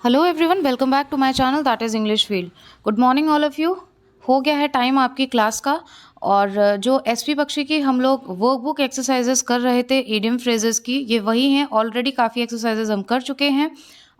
Hello everyone, welcome back to my channel that is English field. Good morning all of you. हो गया है time आपकी class का। और जो एसपी बख्शी की हम लोग वर्कबुक एक्सरसाइजेस कर रहे थे इडियम फ्रेजेस की, ये वही हैं। ऑलरेडी काफ़ी एक्सरसाइजेस हम कर चुके हैं।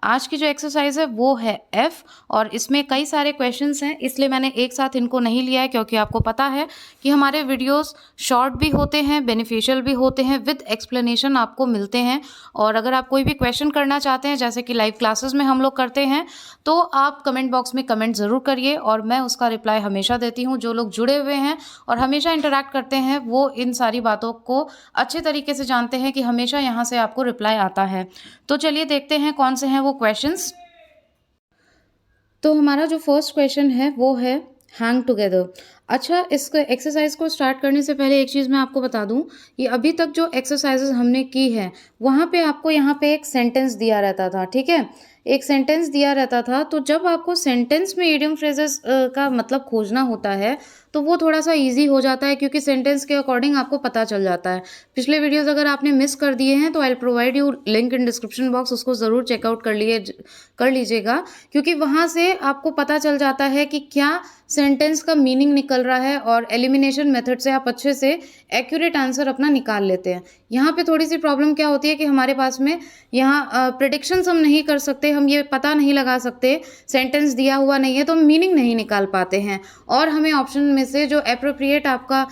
आज की जो एक्सरसाइज है वो है एफ, और इसमें कई सारे क्वेश्चंस हैं, इसलिए मैंने एक साथ इनको नहीं लिया है, क्योंकि आपको पता है कि हमारे वीडियोस शॉर्ट भी होते हैं, बेनिफिशियल भी होते हैं, विद एक्सप्लेनेशन आपको मिलते हैं। और अगर आप कोई भी क्वेश्चन करना चाहते हैं, जैसे कि लाइव क्लासेस में हम लोग करते हैं, तो आप कमेंट बॉक्स में कमेंट ज़रूर करिए और मैं उसका रिप्लाई हमेशा देती हूँ। जो लोग जुड़े हुए हैं और हमेशा इंटरेक्ट करते हैं, वो इन सारी बातों को अच्छे तरीके से जानते हैं कि हमेशा यहाँ से आपको रिप्लाई आता है। तो चलिए देखते हैं कौन से हैं वो क्वेश्चंस। तो हमारा जो फर्स्ट क्वेश्चन है वो है हैंग टुगेदर। अच्छा, इस एक्सरसाइज को स्टार्ट करने से पहले एक चीज़ मैं आपको बता दूं कि अभी तक जो एक्सरसाइजेज हमने की है वहाँ पे आपको यहाँ पे एक सेंटेंस दिया रहता था, ठीक है। एक सेंटेंस दिया रहता था, तो जब आपको सेंटेंस में इडियम फ्रेजेस का मतलब खोजना होता है तो वो थोड़ा सा इजी हो जाता है, क्योंकि सेंटेंस के अकॉर्डिंग आपको पता चल जाता है। पिछले वीडियोस अगर आपने मिस कर दिए हैं तो I will provide you link in description box, उसको ज़रूर चेकआउट कर लीजिएगा, क्योंकि वहाँ से आपको पता चल जाता है कि क्या सेंटेंस का मीनिंग निकल रहा है, और एलिमिनेशन मेथड से आप अच्छे से एक्यूरेट आंसर अपना निकाल लेते हैं। यहाँ पे थोड़ी सी प्रॉब्लम क्या होती है कि हमारे पास में यहाँ प्रेडिक्शंस हम नहीं कर सकते, हम ये पता नहीं लगा सकते, सेंटेंस दिया हुआ नहीं है तो हम मीनिंग नहीं निकाल पाते हैं, और हमें ऑप्शन में से जो अप्रोप्रिएट आपका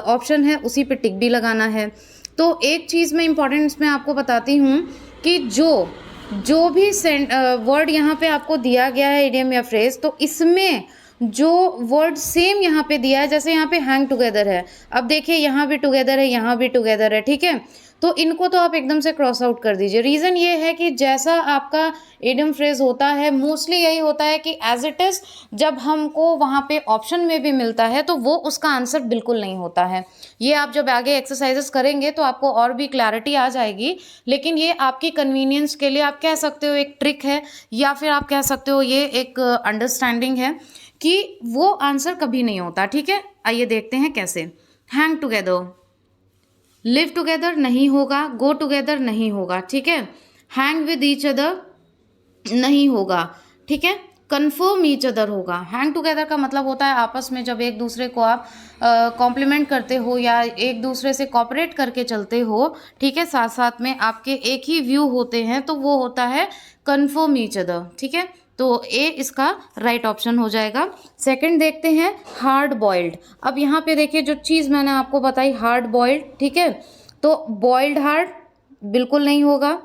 ऑप्शन है उसी पे टिक भी लगाना है। तो एक चीज़ मैं इंपॉर्टेंट में आपको बताती हूँ कि जो भी वर्ड यहाँ पे आपको दिया गया है इडियम या फ्रेज, तो इसमें जो वर्ड सेम यहाँ पे दिया है, जैसे यहाँ पे हैंग टुगेदर है, अब देखिए यहाँ भी टुगेदर है, यहाँ भी टुगेदर है, ठीक है। तो इनको तो आप एकदम से क्रॉस आउट कर दीजिए। रीज़न ये है कि जैसा आपका इडियम फ्रेज होता है, मोस्टली यही होता है कि एज इट इज़ जब हमको वहाँ पे ऑप्शन में भी मिलता है तो वो उसका आंसर बिल्कुल नहीं होता है। ये आप जब आगे एक्सरसाइजेस करेंगे तो आपको और भी क्लैरिटी आ जाएगी, लेकिन ये आपकी कन्वीनियंस के लिए आप कह सकते हो एक ट्रिक है, या फिर आप कह सकते हो ये एक अंडरस्टैंडिंग है कि वो आंसर कभी नहीं होता, ठीक है। आइए देखते हैं कैसे। हैंग टुगेदर, लिव टुगेदर नहीं होगा, गो टुगेदर नहीं होगा, ठीक है। हैंग विद ईच अदर नहीं होगा, ठीक है। कन्फर्म ईच अदर होगा। हैंग टुगेदर का मतलब होता है आपस में जब एक दूसरे को आप कॉम्प्लीमेंट करते हो या एक दूसरे से कॉपरेट करके चलते हो, ठीक है, साथ साथ में आपके एक ही व्यू होते हैं, तो वो होता है कन्फर्म ईच अदर, ठीक है। तो ए इसका राइट ऑप्शन हो जाएगा। सेकंड देखते हैं हार्ड बॉइल्ड। अब यहाँ पे देखिए जो चीज़ मैंने आपको बताई, हार्ड बॉइल्ड, ठीक है, तो बॉइल्ड हार्ड बिल्कुल नहीं होगा,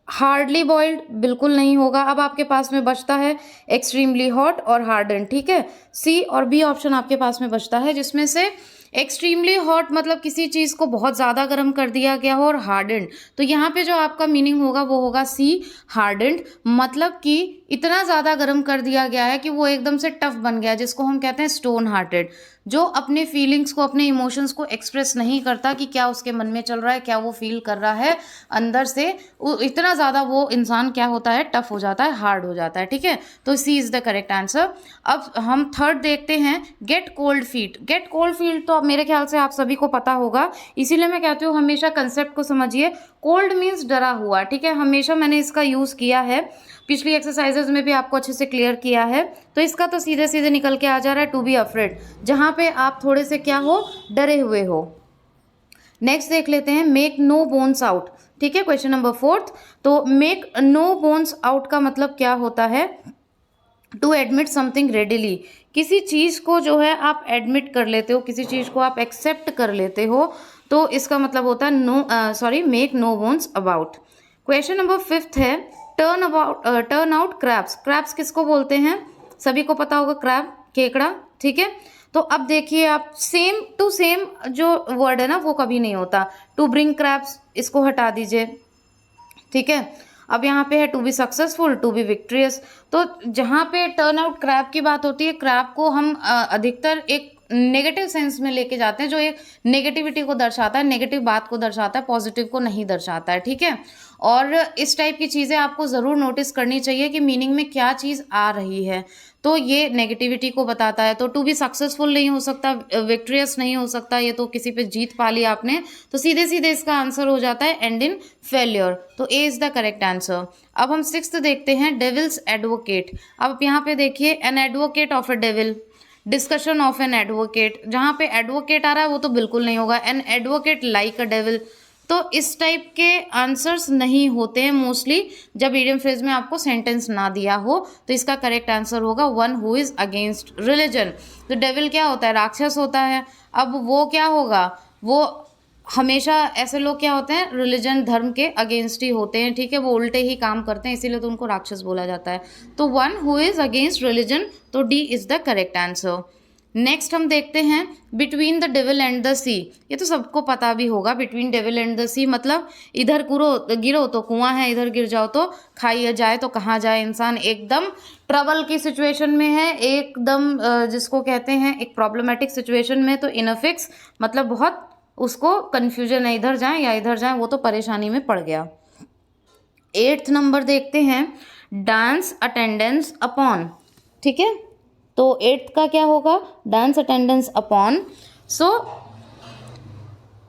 हार्डली बॉइल्ड बिल्कुल नहीं होगा। अब आपके पास में बचता है एक्सट्रीमली हॉट और हार्डन, ठीक है। सी और बी ऑप्शन आपके पास में बचता है, जिसमें से एक्सट्रीमली हॉट मतलब किसी चीज़ को बहुत ज़्यादा गर्म कर दिया गया हो, और हार्डेंड, तो यहाँ पे जो आपका मीनिंग होगा वो होगा सी, हार्डेंड, मतलब कि इतना ज़्यादा गर्म कर दिया गया है कि वो एकदम से टफ बन गया, जिसको हम कहते हैं स्टोन हार्टेड, जो अपने फीलिंग्स को, अपने इमोशंस को एक्सप्रेस नहीं करता कि क्या उसके मन में चल रहा है, क्या वो फील कर रहा है अंदर से, इतना ज़्यादा वो इंसान क्या होता है, टफ हो जाता है, हार्ड हो जाता है, ठीक है। तो सी इज़ द करेक्ट आंसर। अब हम थर्ड देखते हैं gate cold feet. Gate cold feet तो अब मेरे ख्याल से आप सभी को पता होगा, इसीलिए मैं कहती हूँ हमेशा कंसेप्ट को समझिए। कोल्ड मीन्स डरा हुआ, ठीक है, हमेशा मैंने इसका यूज़ किया है, पिछली एक्सरसाइजेज में भी आपको अच्छे से क्लियर किया है। तो इसका तो सीधे सीधे निकल के आ जा रहा है टू बी अफ्रेड, जहाँ पे आप थोड़े से क्या हो, डरे हुए हो। नेक्स्ट देख लेते हैं मेक नो बोन्स आउट, ठीक है, क्वेश्चन नंबर फोर्थ। तो मेक नो बोन्स आउट का मतलब क्या होता है, टू एडमिट समथिंग रेडिली, किसी चीज़ को जो है आप एडमिट कर लेते हो, किसी चीज़ को आप एक्सेप्ट कर लेते हो, तो इसका मतलब होता है make no bones about. Question number fifth है टर्न आउट क्रैब्स। क्रैब्स किसको बोलते हैं, सभी को पता होगा, क्रैब, केकड़ा, ठीक है। तो अब देखिए आप, सेम टू सेम जो वर्ड है ना वो कभी नहीं होता। टू ब्रिंग क्रैब्स, इसको हटा दीजिए, ठीक है। अब यहाँ पे है to be successful, to be victorious. तो जहाँ पे टर्न आउट क्रैब की बात होती है, क्रैब को हम अधिकतर एक नेगेटिव सेंस में लेके जाते हैं, जो एक नेगेटिविटी को दर्शाता है, नेगेटिव बात को दर्शाता है, पॉजिटिव को नहीं दर्शाता है, ठीक है। और इस टाइप की चीज़ें आपको ज़रूर नोटिस करनी चाहिए कि मीनिंग में क्या चीज़ आ रही है। तो ये नेगेटिविटी को बताता है। तो टू बी सक्सेसफुल नहीं हो सकता, विक्ट्रियस नहीं हो सकता, ये तो किसी पे जीत पा ली आपने, तो सीधे सीधे इसका आंसर हो जाता है एंड इन फेल्योर। तो A is the correct answer. अब हम सिक्स्थ देखते हैं, डेविल्स एडवोकेट। अब यहाँ पे देखिए, an advocate of a devil, discussion of an advocate, जहाँ पे एडवोकेट आ रहा है वो तो बिल्कुल नहीं होगा। An advocate like a devil, तो इस टाइप के आंसर्स नहीं होते हैं मोस्टली जब इडियम फ्रेज में आपको सेंटेंस ना दिया हो। तो इसका करेक्ट आंसर होगा one who is against religion. तो डेविल क्या होता है, राक्षस होता है। अब वो क्या होगा, वो हमेशा ऐसे लोग क्या होते हैं, रिलीजन धर्म के अगेंस्ट ही होते हैं, ठीक है, वो उल्टे ही काम करते हैं, इसीलिए तो उनको राक्षस बोला जाता है। तो one who is against religion, तो D is the correct answer. Next हम देखते हैं, between the devil and the sea. ये तो सबको पता भी होगा, between devil and the sea मतलब इधर गिरो तो कुआं है, इधर गिर जाओ तो खाई जाए, तो कहाँ जाए इंसान। एकदम ट्रबल की सिचुएशन में है, एकदम जिसको कहते हैं एक प्रॉब्लमेटिक सिचुएशन में, तो इनफिक्स मतलब बहुत उसको कन्फ्यूजन है, इधर जाएं या इधर जाएं, वो तो परेशानी में पड़ गया। 8th नंबर देखते हैं, डांस अटेंडेंस अपॉन, ठीक है। तो 8th का क्या होगा, डांस अटेंडेंस अपॉन। सो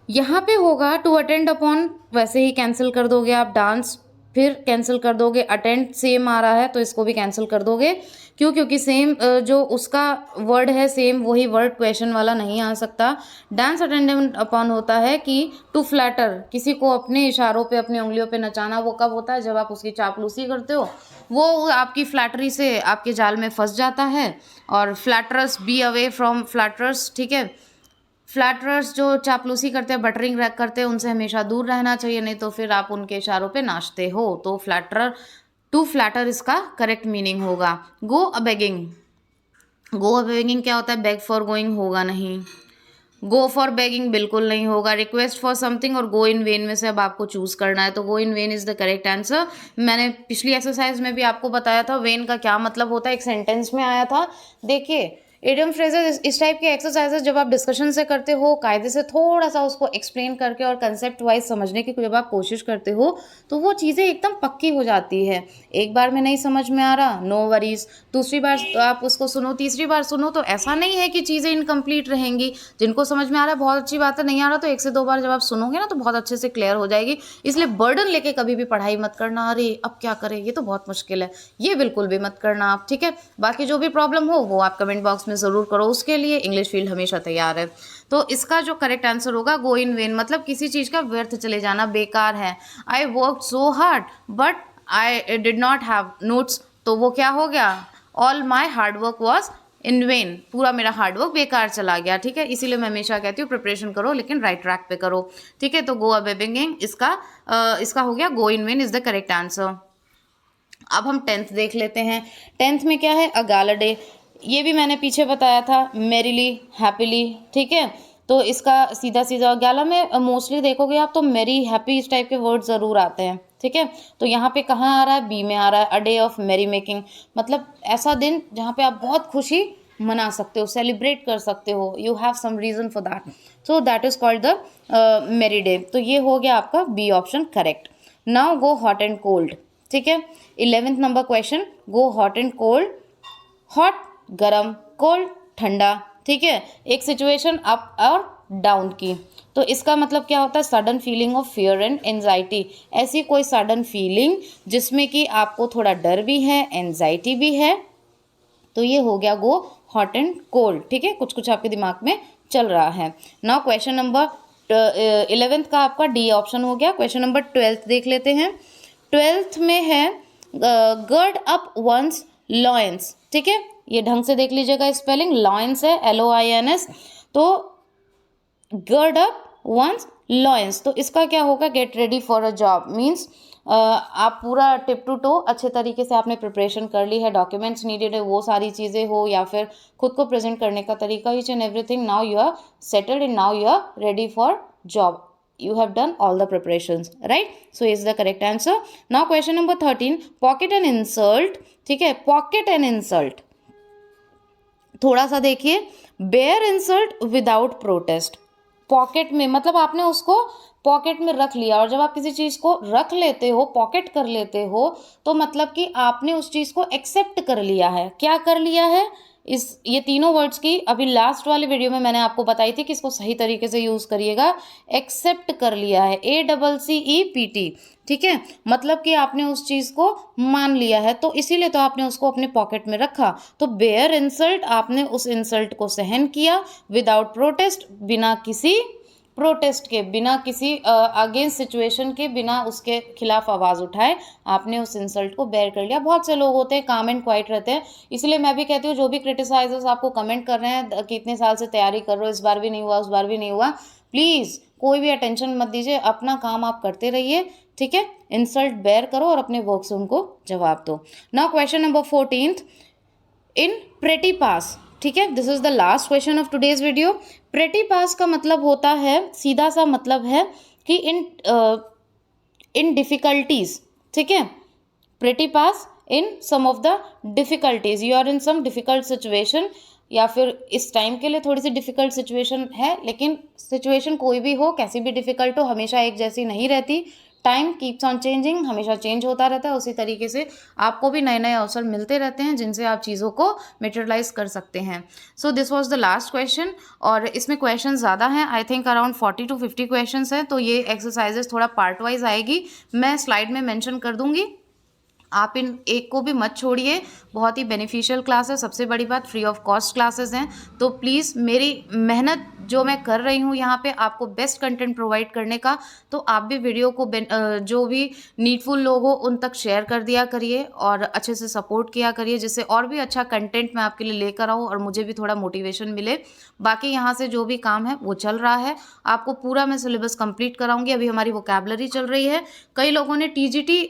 यहाँ पे होगा टू अटेंड अपॉन, वैसे ही कैंसिल कर दोगे आप, डांस फिर कैंसिल कर दोगे, अटेंड सेम आ रहा है तो इसको भी कैंसिल कर दोगे। क्यों, क्योंकि सेम जो उसका वर्ड है सेम वही वर्ड क्वेश्चन वाला नहीं आ सकता। डांस अटेंडेंट अपॉन होता है कि टू फ्लैटर, किसी को अपने इशारों पे अपनी उंगलियों पे नचाना। वो कब होता है, जब आप उसकी चापलूसी करते हो, वो आपकी फ्लैटरी से आपके जाल में फंस जाता है। और फ्लैटरस, बी अवे फ्रॉम फ्लैटरस, ठीक है। फ्लैटरर्स जो चापलूसी करते हैं, बटरिंग करते हैं, उनसे हमेशा दूर रहना चाहिए, नहीं तो फिर आप उनके इशारों पे नाचते हो। तो फ्लैटरर, टू फ्लैटर इसका करेक्ट मीनिंग होगा। गो अ बेगिंग, गो अ बेगिंग क्या होता है, बेग फॉर गोइंग होगा नहीं, गो फॉर बेगिंग बिल्कुल नहीं होगा। रिक्वेस्ट फॉर समथिंग और गो इन वेन में से अब आपको चूज करना है, तो go in vain is the correct answer. मैंने पिछली एक्सरसाइज में भी आपको बताया था वेन का क्या मतलब होता है, एक सेंटेंस में आया था। देखिए, इडियम फ्रेजेस इस टाइप के एक्सरसाइजेस जब आप डिस्कशन से करते हो, कायदे से थोड़ा सा उसको एक्सप्लेन करके और कंसेप्ट वाइज समझने की जब आप कोशिश करते हो, तो वो चीज़ें एकदम पक्की हो जाती है। एक बार में नहीं समझ में आ रहा, नो वरीज, दूसरी बार तो आप उसको सुनो, तीसरी बार सुनो, तो ऐसा नहीं है कि चीज़ें इनकम्प्लीट रहेंगी। जिनको समझ में आ रहा है बहुत अच्छी बात है, नहीं आ रहा तो 1 से 2 बार जब आप सुनोगे ना तो बहुत अच्छे से क्लियर हो जाएगी। इसलिए बर्डन लेके कभी भी पढ़ाई मत करना, अरे अब क्या करें, ये तो बहुत मुश्किल है, ये बिल्कुल भी मत करना आप, ठीक है। बाकी जो भी प्रॉब्लम हो वो आप कमेंट बॉक्स में ज़रूर करो, उसके लिए इंग्लिश फील्ड हमेशा तैयार है। तो इसका जो करेक्ट आंसर होगा, गो इन वेन मतलब किसी चीज़ का व्यर्थ चले जाना, बेकार है। I work so hard but I did not have notes, तो वो क्या हो गया, all my hard work was in when, पूरा मेरा हार्डवर्क बेकार चला गया, ठीक है। इसीलिए मैं हमेशा कहती हूँ प्रिपरेशन करो लेकिन राइट ट्रैक पे करो, ठीक है। तो गो अ बेगिंग इसका हो गया, go in vain is the correct answer. अब हम 10th देख लेते हैं। 10th में क्या है, अ गाला डे, ये भी मैंने पीछे बताया था, मेरीली, हैप्पीली, ठीक है। तो इसका सीधा सीधा गाला में मोस्टली देखोगे आप तो मेरी, हैप्पी इस टाइप के वर्ड ज़रूर आते हैं, ठीक है। तो यहाँ पे कहाँ आ रहा है, बी में आ रहा है, अ डे ऑफ मेरी मेकिंग, मतलब ऐसा दिन जहाँ पे आप बहुत खुशी मना सकते हो, सेलिब्रेट कर सकते हो, you have some reason for that, so that is called the merry day. तो ये हो गया आपका B option correct. Now go hot and cold, ठीक है। 11th number question, go hot and cold, hot गरम, कोल्ड ठंडा, ठीक है। एक सिचुएशन अप और डाउन की, तो इसका मतलब क्या होता है, sudden feeling of fear and anxiety, ऐसी कोई सडन फीलिंग जिसमें कि आपको थोड़ा डर भी है, एंजाइटी भी है, तो ये हो गया गो हॉट एंड कोल्ड, ठीक है। कुछ कुछ आपके दिमाग में चल रहा है। नाउ क्वेश्चन नंबर 11th का आपका डी ऑप्शन हो गया। क्वेश्चन नंबर 12th देख लेते हैं। 12th में है गर्ड अप वंस लॉयंस, ठीक है। ये ढंग से देख लीजिएगा, स्पेलिंग लॉयंस है, LOINS, तो गर्ड अप वंस लॉयंस, तो इसका क्या होगा, get ready for a job, means आप पूरा टिप टू टो अच्छे तरीके से आपने प्रिपरेशन कर ली है, डॉक्यूमेंट्स नीडेड है वो सारी चीज़ें हो, या फिर खुद को प्रेजेंट करने का तरीका, each and everything, now you are settled and now you are ready for job, you have done all the preparations, right? So is the correct answer. Now question number 13, pocket and insult, ठीक है। pocket and insult, थोड़ा सा देखिए, bear insult without protest, pocket में मतलब आपने उसको pocket में रख लिया, और जब आप किसी चीज़ को रख लेते हो, पॉकेट कर लेते हो, तो मतलब कि आपने उस चीज़ को एक्सेप्ट कर लिया है। क्या कर लिया है? ये तीनों वर्ड्स की अभी लास्ट वाले वीडियो में मैंने आपको बताई थी कि इसको सही तरीके से यूज़ करिएगा। एक्सेप्ट कर लिया है, ACCEPT, ठीक है, मतलब कि आपने उस चीज़ को मान लिया है, तो इसीलिए तो आपने उसको अपने पॉकेट में रखा। तो बेयर इंसल्ट, आपने उस इंसल्ट को सहन किया, विदाउट प्रोटेस्ट, बिना किसी प्रोटेस्ट के, बिना किसी अगेंस्ट सिचुएशन के, बिना उसके खिलाफ आवाज़ उठाए आपने उस इंसल्ट को बेयर कर लिया। बहुत से लोग होते हैं काम एंड क्वाइट रहते हैं, इसलिए मैं भी कहती हूँ जो भी क्रिटिसाइजर्स आपको कमेंट कर रहे हैं कि इतने साल से तैयारी कर रहे हो, इस बार भी नहीं हुआ, उस बार भी नहीं हुआ, प्लीज़ कोई भी अटेंशन मत दीजिए, अपना काम आप करते रहिए, ठीक है। इंसल्ट बेयर करो और अपने वर्क से उनको जवाब दो। Now question number 14 in pretty pass, ठीक है, this is the last question of today's video. Pretty pass का मतलब होता है, सीधा सा मतलब है कि इन डिफिकल्टीज, ठीक है, pretty pass in some of the difficulties, you are in some difficult situation, या फिर इस टाइम के लिए थोड़ी सी डिफिकल्ट सिचुएशन है, लेकिन सिचुएशन कोई भी हो, कैसी भी डिफिकल्ट हो, हमेशा एक जैसी नहीं रहती। टाइम कीप्स ऑन चेंजिंग, हमेशा चेंज होता रहता है, उसी तरीके से आपको भी नए नए अवसर मिलते रहते हैं जिनसे आप चीज़ों को मटेरियलाइज कर सकते हैं। So this was the last question, और इसमें क्वेश्चन ज़्यादा हैं, I think around 40 to 50 question हैं, तो ये एक्सरसाइजेस थोड़ा पार्ट वाइज आएगी, मैं स्लाइड में मेंशन कर दूंगी, आप इन एक को भी मत छोड़िए। बहुत ही बेनिफिशियल क्लास है, सबसे बड़ी बात फ्री ऑफ कॉस्ट क्लासेस हैं, तो प्लीज़ मेरी मेहनत जो मैं कर रही हूँ यहाँ पे आपको बेस्ट कंटेंट प्रोवाइड करने का, तो आप भी वीडियो को जो भी नीडफुल लोग हो उन तक शेयर कर दिया करिए और अच्छे से सपोर्ट किया करिए, जिससे और भी अच्छा कंटेंट मैं आपके लिए लेकर आऊँ और मुझे भी थोड़ा मोटिवेशन मिले। बाकी यहाँ से जो भी काम है वो चल रहा है, आपको पूरा मैं सिलेबस कंप्लीट कराऊंगी। अभी हमारी वोकैबुलरी चल रही है, कई लोगों ने TGT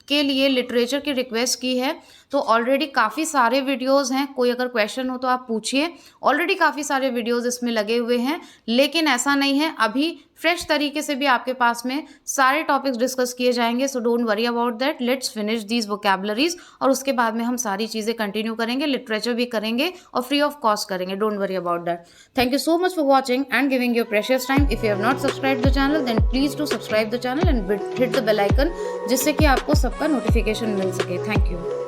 के लिए लिटरेचर की रिक्वेस्ट की है, तो ऑलरेडी काफ़ी सारे वीडियोस हैं, कोई अगर क्वेश्चन हो तो आप पूछिए, ऑलरेडी काफ़ी सारे वीडियोस इसमें लगे हुए हैं। लेकिन ऐसा नहीं है, अभी फ्रेश तरीके से भी आपके पास में सारे टॉपिक्स डिस्कस किए जाएंगे, so don't worry about that, let's finish these vocabularies, और उसके बाद में हम सारी चीज़ें कंटिन्यू करेंगे, लिटरेचर भी करेंगे और फ्री ऑफ कॉस्ट करेंगे, don't worry about that. Thank you so much for watching and giving your precious time. If you have not subscribe the channel then please do subscribe the channel and hit the bell icon, जिससे कि आपको सबका notification मिल सके। Thank you.